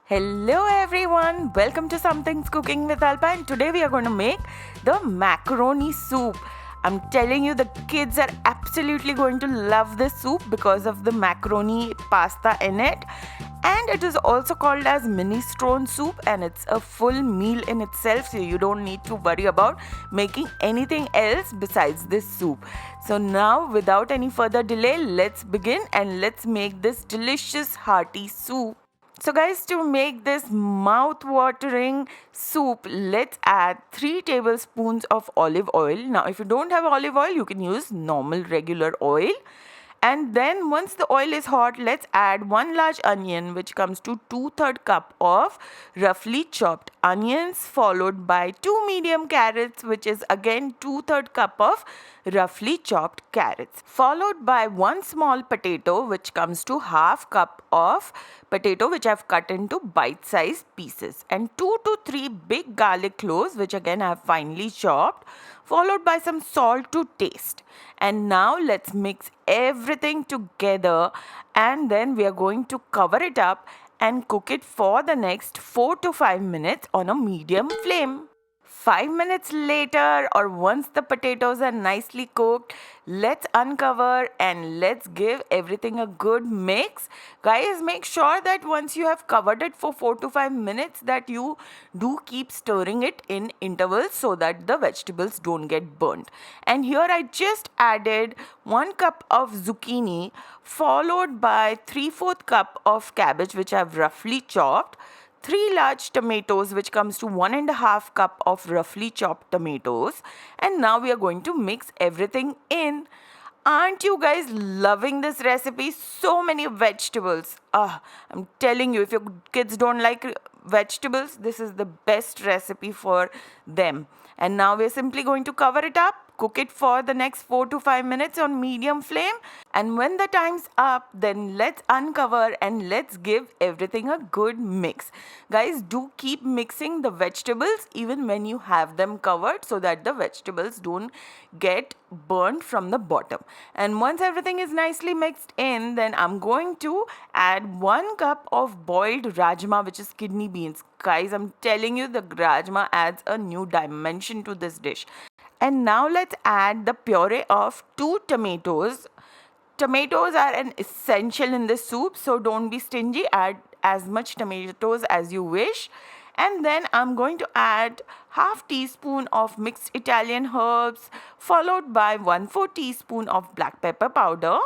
Hello everyone, welcome to Something's Cooking with Alpa, and today we are going to make the macaroni soup. I'm telling you, the kids are absolutely going to love this soup because of the macaroni pasta in it. And it is also called as Minestrone Soup, and it's a full meal in itself, so you don't need to worry about making anything else besides this soup. So now, without any further delay, let's begin and let's make this delicious hearty soup. So guys, to make this mouth-watering soup, let's add 3 tablespoons of olive oil. Now, if you don't have olive oil, you can use normal regular oil. And then once the oil is hot, let's add 1 large onion, which comes to 2/3 cup of roughly chopped onions, followed by 2 medium carrots, which is again 2/3 cup of roughly chopped carrots, followed by 1 small potato, which comes to half cup of potato, which I've cut into bite-sized pieces, and 2 to 3 big garlic cloves, which again I have finely chopped, followed by some salt to taste. And now let's mix everything together, and then we are going to cover it up and cook it for the next 4 to 5 minutes on a medium flame. 5 minutes later, or once the potatoes are nicely cooked, let's uncover and let's give everything a good mix. Guys, make sure that once you have covered it for 4 to 5 minutes, that you do keep stirring it in intervals so that the vegetables don't get burnt. And here I just added 1 cup of zucchini, followed by 3/4 cup of cabbage, which I've roughly chopped, 3 large tomatoes, which comes to 1.5 cup of roughly chopped tomatoes. And now we are going to mix everything in. Aren't you guys loving this recipe? So many vegetables. I'm telling you, if your kids don't like vegetables, this is the best recipe for them. And now we're simply going to cover it up, cook it for the next 4 to 5 minutes on medium flame. And when the time's up, then let's uncover and let's give everything a good mix. Guys, do keep mixing the vegetables even when you have them covered, so that the vegetables don't get burnt from the bottom. And once everything is nicely mixed in, then I'm going to add 1 cup of boiled rajma, which is kidney beans. Guys, I'm telling you, the rajma adds a new dimension to this dish. And now let's add the puree of 2 tomatoes. Tomatoes are an essential in this soup, so don't be stingy. Add as much tomatoes as you wish. And then I'm going to add half teaspoon of mixed Italian herbs, followed by 1/4 teaspoon of black pepper powder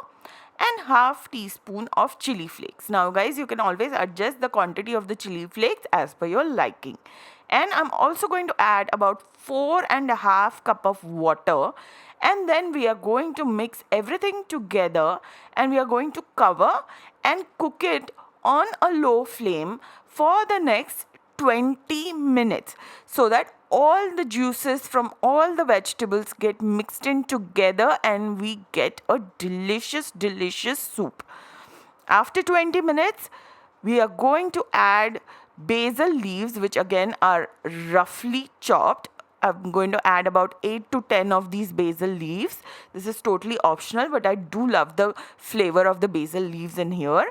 and half teaspoon of chili flakes. Now guys, you can always adjust the quantity of the chili flakes as per your liking. And I'm also going to add about 4.5 cup of water, and then we are going to mix everything together, and we are going to cover and cook it on a low flame for the next 20 minutes, so that all the juices from all the vegetables get mixed in together and we get a delicious soup. After 20 minutes, we are going to add basil leaves, which again are roughly chopped. I'm going to add about 8 to 10 of these basil leaves. This is totally optional, but I do love the flavor of the basil leaves in here.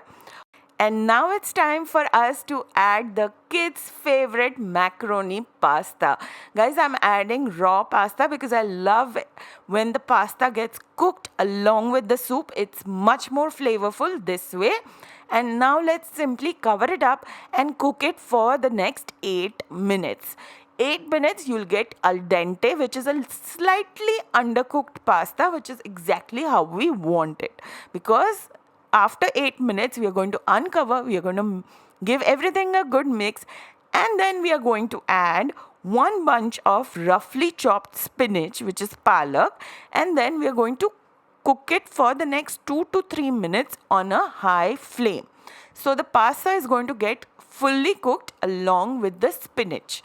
And now it's time for us to add the kids' favorite macaroni pasta. Guys, I'm adding raw pasta because I love when the pasta gets cooked along with the soup. It's much more flavorful this way. And now let's simply cover it up and cook it for the next 8 minutes. 8 minutes, you'll get al dente, which is a slightly undercooked pasta, which is exactly how we want it. Because after 8 minutes, we are going to uncover, we are going to give everything a good mix, and then we are going to add 1 bunch of roughly chopped spinach, which is palak, and then we are going to cook it for the next 2 to 3 minutes on a high flame. So the pasta is going to get fully cooked along with the spinach.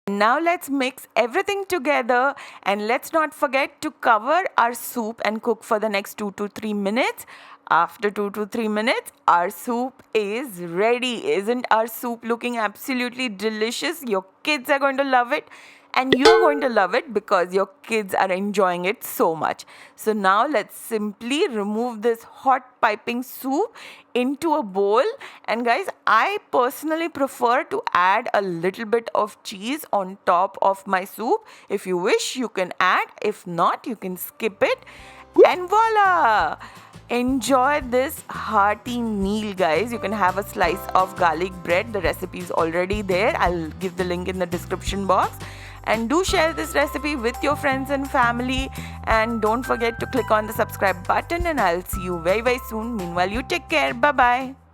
Now let's mix everything together, and let's not forget to cover our soup and cook for the next 2 to 3 minutes. After 2 to 3 minutes, our soup is ready. Isn't our soup looking absolutely delicious? Your kids are going to love it. and you're going to love it because your kids are enjoying it so much. So now let's simply remove this hot piping soup into a bowl. And guys, I personally prefer to add a little bit of cheese on top of my soup. If you wish, you can add. If not, you can skip it. And voila! Enjoy this hearty meal, guys. You can have a slice of garlic bread. The recipe is already there. I'll give the link in the description box. And do share this recipe with your friends and family. And don't forget to click on the subscribe button. And I'll see you very, very soon. Meanwhile, you take care. Bye bye.